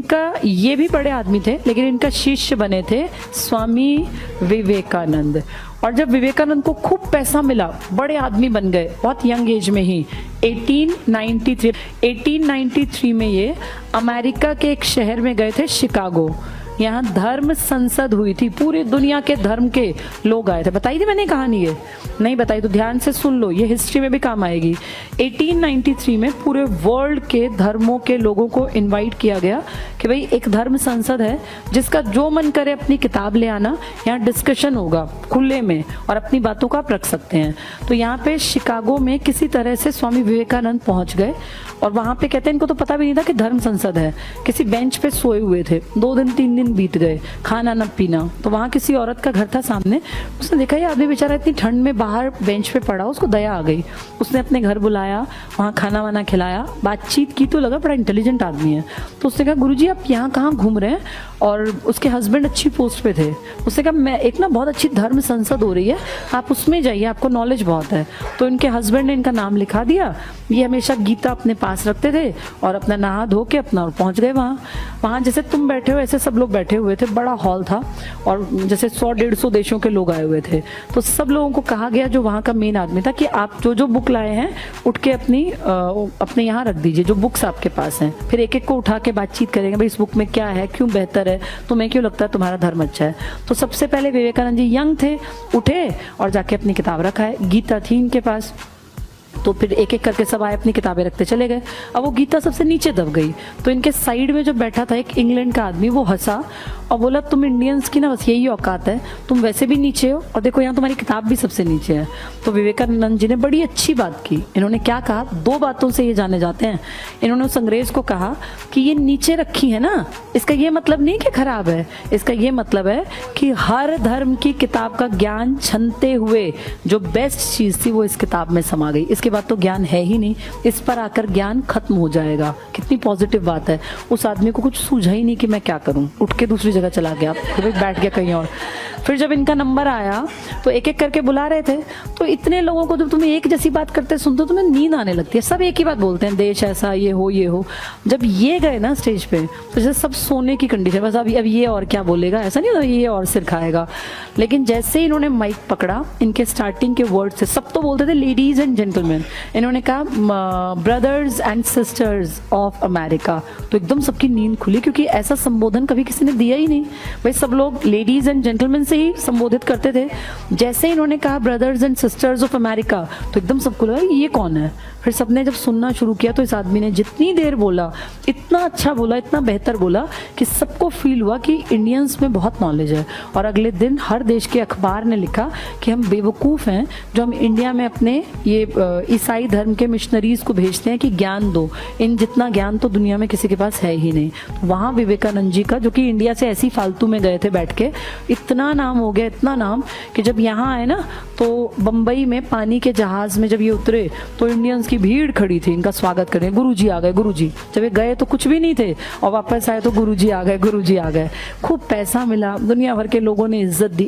इनका ये भी बड़े आदमी थे, लेकिन इनका शिष्य बने थे स्वामी विवेकानंद। और जब विवेकानंद को खूब पैसा मिला, बड़े आदमी बन गए बहुत यंग एज में ही, 1893 में ये अमेरिका के एक शहर में गए थे, शिकागो। यहाँ धर्म संसद हुई थी, पूरी दुनिया के धर्म के लोग आए थे। बताई थी मैंने कहानी, ये नहीं बताई तो ध्यान से सुन लो, ये हिस्ट्री में भी काम आएगी। 1893 में पूरे वर्ल्ड के धर्मों के लोगों को इनवाइट किया गया कि भाई एक धर्म संसद है, जिसका जो मन करे अपनी किताब ले आना, यहाँ डिस्कशन होगा खुले में और अपनी बातों को आप रख सकते हैं। तो यहाँ पे शिकागो में किसी तरह से स्वामी विवेकानंद पहुंच गए और वहां पे कहते हैं इनको तो पता भी नहीं था कि धर्म संसद है, किसी बेंच पे सोए हुए थे। 2 दिन 3 दिन बीत गए, खाना न पीना। तो वहां किसी औरत का घर था सामने, उसने देखा ये आदमी बेचारा इतनी ठंड में बाहर बेंच पे पड़ा, उसको दया आ गई। उसने अपने घर बुलाया, वहां खाना वाना खिलाया, बातचीत की, तो लगा बड़ा इंटेलिजेंट आदमी है। तो उसने कहा गुरुजी आप यहाँ कहाँ घूम रहे हैं, और उसके हस्बैंड अच्छी पोस्ट पे थे। उसने कहा मैं एक ना बहुत अच्छी धर्म संसद हो रही है, आप उसमें जाइए, आपको नॉलेज बहुत है। तो इनके हस्बैंड ने इनका नाम लिखा दिया। ये हमेशा गीता अपने पास रखते थे और अपना नहा धो के अपना और पहुंच गए वहाँ जैसे तुम बैठे हो ऐसे सब लोग बैठे हुए थे, बड़ा हॉल था और जैसे 100-150 देशों के लोग आए हुए थे। तो सब लोगों को कहा गया, जो वहाँ का मेन आदमी था, कि आप जो जो बुक लाए हैं उठ के अपने यहाँ रख दीजिए, जो बुक्स आपके पास हैं। फिर एक एक को उठा के बातचीत करेंगे, भाई इस बुक में क्या है, क्यों बेहतर है, तुम्हें क्यों लगता है तुम्हारा धर्म अच्छा है। तो सबसे पहले विवेकानंद जी यंग थे, उठे और जाके अपनी किताब रखा है, गीता थी इनके पास। तो फिर एक एक करके सब आए, अपनी किताबें रखते चले गए। अब वो गीता सबसे नीचे दब गई, तो इनके साइड में जो बैठा था एक इंग्लैंड का आदमी, वो हंसा और बोला तुम इंडियंस की ना बस यही औकात है, तुम वैसे भी नीचे हो और देखो यहाँ तुम्हारी किताब भी सबसे नीचे है। तो विवेकानंद जी ने बड़ी अच्छी बात की। इन्होंने क्या कहा, 2 बातों से ये जाने जाते हैं। इन्होंने उस अंग्रेज को कहा कि ये नीचे रखी है ना, इसका ये मतलब नहीं कि खराब है, इसका ये मतलब है कि हर धर्म की किताब का ज्ञान छनते हुए जो बेस्ट चीज थी वो इस किताब में समा गई। इसके बाद तो ज्ञान है ही नहीं, इस पर आकर ज्ञान खत्म हो जाएगा। कितनी पॉजिटिव बात है। उस आदमी को कुछ सूझा ही नहीं कि मैं क्या करूं, उठ के दूसरी जगह चला गया, फिर बैठ गया कहीं और। फिर जब इनका नंबर आया तो एक एक करके बुला रहे थे। तो इतने लोगों को जब तुम्हें एक जैसी बात करते सुनते हो तुम्हें नींद आने लगती है, सब एक ही बात बोलते हैं, देश ऐसा, ये हो ये हो। जब ये गए ना स्टेज पे तो जैसे सब सोने की कंडीशन, बस अब ये और क्या बोलेगा, ऐसा नहीं होता ये और सिर खाएगा। लेकिन जैसे ही इन्होंने माइक पकड़ा, इनके स्टार्टिंग के वर्ड थे, सब तो बोलते थे लेडीज एंड जेंटलमैन, इन्होंने कहा brothers and sisters of America. तो एकदम सबकी नींद खुली, क्योंकि ऐसा संबोधन कभी किसी ने दिया ही नहीं। भाई सब लोग लेडीज एंड जेंटलमैन से ही संबोधित करते थे। जैसे इन्होंने कहा brothers and sisters of America, तो एकदम सबको लगा ये कौन है। फिर सबने जब सुनना शुरू किया तो इस आदमी ने जितनी देर बोला, इतना अच्छा बोला, इतना बेहतर बोला कि सबको फील हुआ कि इंडियंस में बहुत नॉलेज है। और अगले दिन हर देश के अखबार ने लिखा कि हम बेवकूफ़ हैं जो हम इंडिया में अपने ये ईसाई धर्म के मिशनरीज को भेजते हैं कि ज्ञान दो, इन जितना ज्ञान तो दुनिया में किसी के पास है ही नहीं। वहाँ विवेकानंद जी का, जो कि इंडिया से ऐसी फालतू में गए थे बैठ के, इतना नाम हो गया, इतना नाम कि जब यहाँ आए ना तो बम्बई में पानी के जहाज में जब ये उतरे तो इंडियंस की भीड़ खड़ी थी इनका स्वागत करने, गुरुजी आ गए गुरुजी। जब ये गए तो कुछ भी नहीं थे और वापस आए तो गुरुजी आ गए, गुरुजी आ गए। खूब पैसा मिला, दुनिया भर के लोगों ने इज्जत दी।